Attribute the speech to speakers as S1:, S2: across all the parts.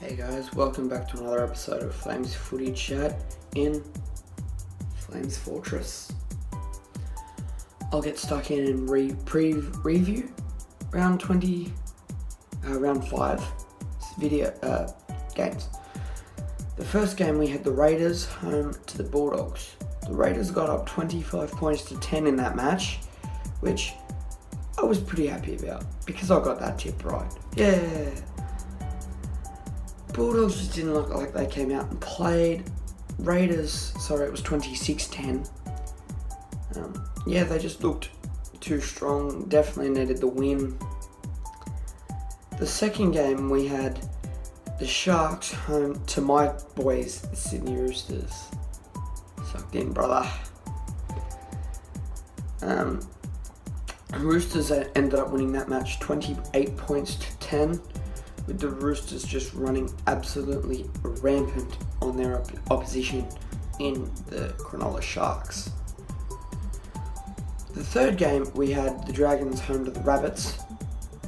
S1: Hey guys, welcome back to another episode of Flames Footy Chat in Flames Fortress. I'll get stuck in and review round 5 video games. The first game we had the Raiders home to the Bulldogs. The Raiders got up 25 points to 10 in that match, which I was pretty happy about because I got that tip right. Yeah. Bulldogs just didn't look like they came out and played. Raiders, it was 26-10. They just looked too strong. Definitely needed the win. The second game we had the Sharks home to my boys, the Sydney Roosters. Sucked in, brother. Roosters ended up winning that match 28 points to 10. With the Roosters just running absolutely rampant on their opposition in the Cronulla Sharks. The third game we had the Dragons home to the Rabbits,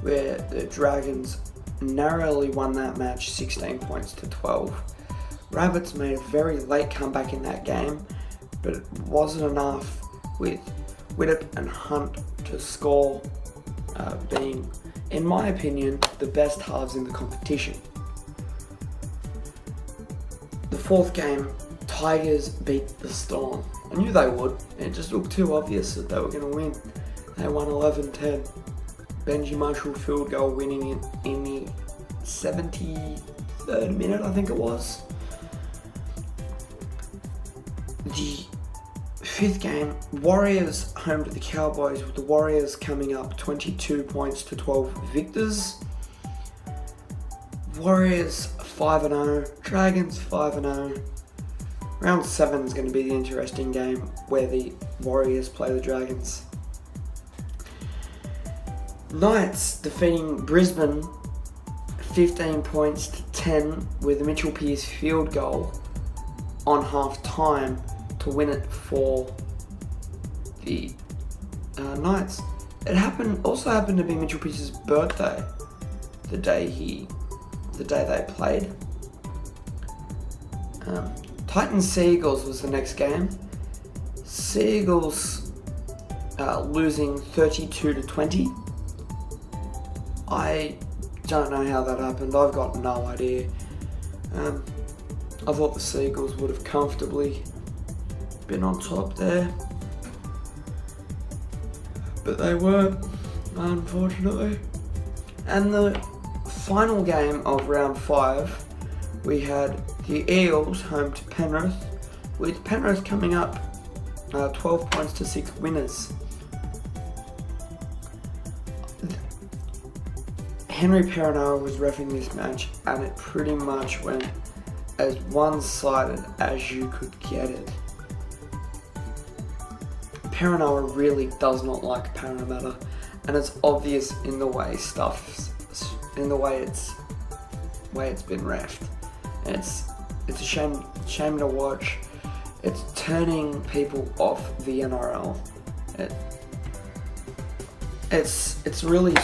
S1: where the Dragons narrowly won that match 16 points to 12. Rabbits made a very late comeback in that game, but it wasn't enough with Widdop and Hunt to score, being, in my opinion, the best halves in the competition. The fourth game, Tigers beat the Storm. I knew they would. It just looked too obvious that they were going to win. They won 11-10. Benji Marshall field goal winning it in the 73rd minute, I think it was. The fifth game, Warriors home to the Cowboys, with the Warriors coming up 22 points to 12 victors. Warriors 5-0, Dragons 5-0. Round 7 is going to be the interesting game where the Warriors play the Dragons. Knights defeating Brisbane 15 points to 10 with a Mitchell Pearce field goal on half time to win it for the Knights. It also happened to be Mitchell Pearce's birthday, the day they played. Titans Seagulls was the next game. Seagulls losing 32-20. I don't know how that happened. I've got no idea. I thought the Seagulls would have comfortably been on top there, but they weren't, unfortunately. And the final game of round 5, we had the Eels home to Penrith, with Penrith coming up 12 points to 6 winners. Henry Perenara was reffing this match, and it pretty much went as one-sided as you could get it. Perenara really does not like Parramatta, and it's obvious in the way it's been reffed. It's a shame to watch. It's turning people off the NRL. It's really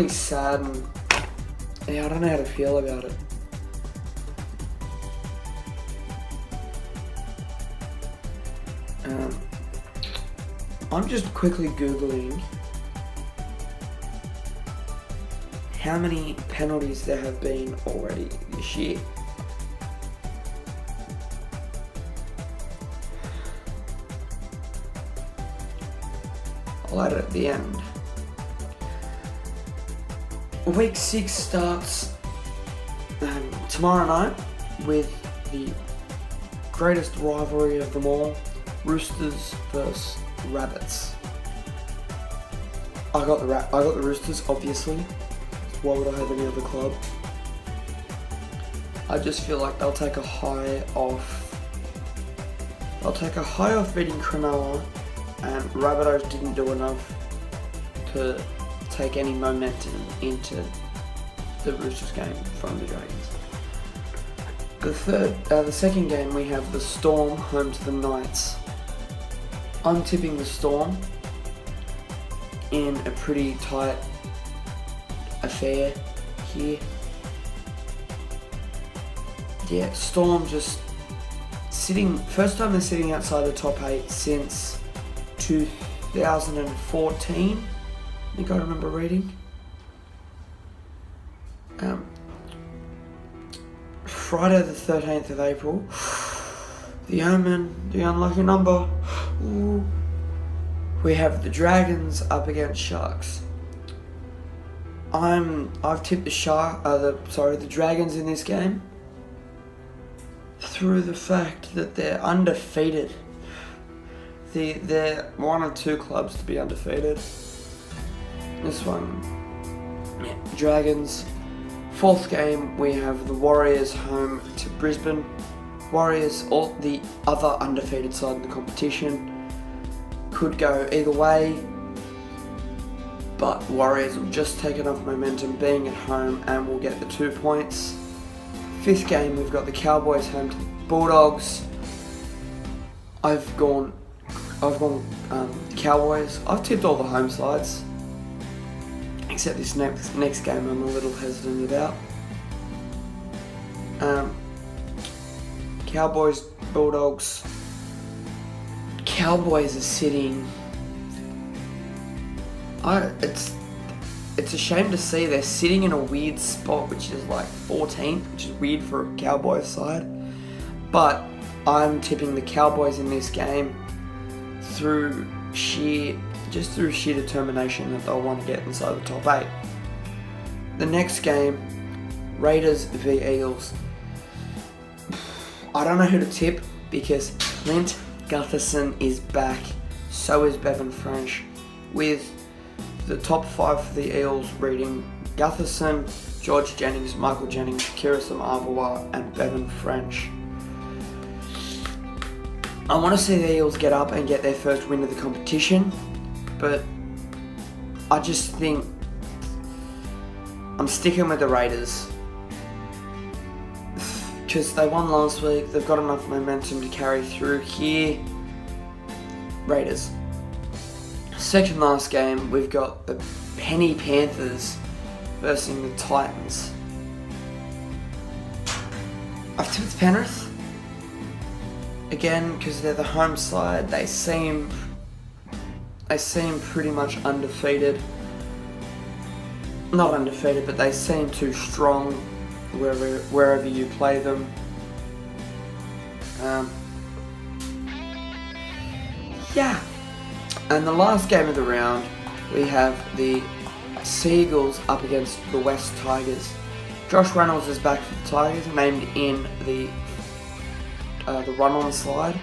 S1: sad, and I don't know how to feel about it. I'm just quickly Googling how many penalties there have been already this year. I'll add it at the end. Week 6 starts tomorrow night with the greatest rivalry of them all, Roosters versus Rabbits. I got the Roosters, obviously. Why would I have any other club? I just feel like they'll take a high off beating Cronulla, and Rabbitohs didn't do enough to take any momentum into the Roosters game from the Dragons. The second game, we have the Storm home to the Knights. I'm tipping the Storm in a pretty tight affair here. yeah, Storm just first time they're sitting outside the top 8 since 2014, I think I remember reading. Friday the 13th of April, the Omen, the unlucky number. Ooh. We have the Dragons up against Sharks. I've tipped the Dragons in this game through the fact that they're undefeated. They're one of two clubs to be undefeated. This one, yeah, Dragons. Fourth game, we have the Warriors home to Brisbane. Warriors, all the other undefeated side in the competition. Could go either way, but Warriors will just take enough momentum being at home and will get the 2 points. Fifth game, we've got the Cowboys home to the Bulldogs. I've gone Cowboys. I've tipped all the home sides, except this next game I'm a little hesitant about. Cowboys, Bulldogs. Cowboys are sitting. It's a shame to see they're sitting in a weird spot, which is like 14th, which is weird for a Cowboys side. But I'm tipping the Cowboys in this game through sheer determination that they'll want to get inside the top 8. The next game, Raiders v Eagles. I don't know who to tip because Clint Gutherson is back. So is Bevan French, with the top 5 for the Eels reading Gutherson, George Jennings, Michael Jennings, Kirisa Mavawa and Bevan French. I want to see the Eels get up and get their first win of the competition, but I just think I'm sticking with the Raiders because they won last week. They've got enough momentum to carry through here. Raiders. Second last game, we've got the Penny Panthers versus the Titans. I've tipped Penrith again because they're the home side. They seem pretty much undefeated. Not undefeated, but they seem too strong wherever you play them. Yeah. And the last game of the round, we have the Seagulls up against the West Tigers. Josh Reynolds is back for the Tigers, named in the run-on slide,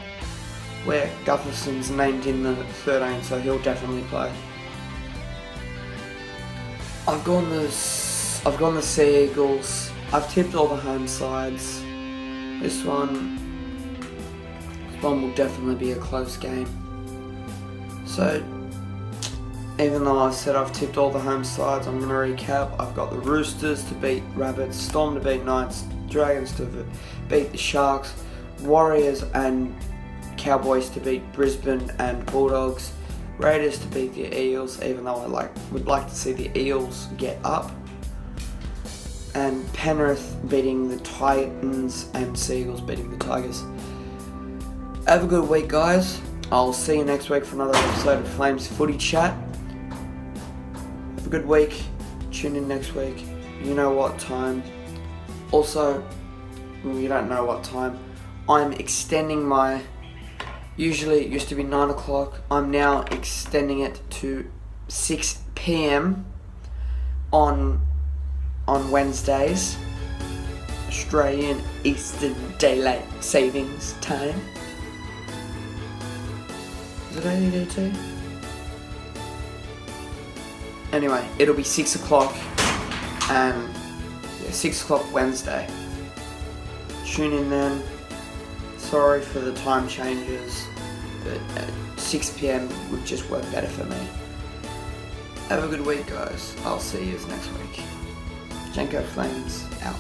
S1: where Gutherson's named in the 13, so he'll definitely play. I've gone the Seagulls. I've tipped all the home sides. This one will definitely be a close game. So, even though I said I've tipped all the home sides, I'm going to recap. I've got the Roosters to beat Rabbits, Storm to beat Knights, Dragons to beat the Sharks, Warriors and Cowboys to beat Brisbane and Bulldogs, Raiders to beat the Eels, even though I would like to see the Eels get up, and Penrith beating the Titans and Seagulls beating the Tigers. Have a good week, guys. I'll see you next week for another episode of Flames Footy Chat. Have a good week. Tune in next week. You know what time. Also, you don't know what time. I'm extending my... Usually it used to be 9 o'clock. I'm now extending it to 6 p.m. on Wednesdays. Australian Eastern Daylight Savings Time. Is it ADT? Anyway, it'll be 6 o'clock and 6 o'clock Wednesday. Tune in then. Sorry for the time changes, but 6 p.m. would just work better for me. Have a good week, guys. I'll see you next week. Jenko Flames out.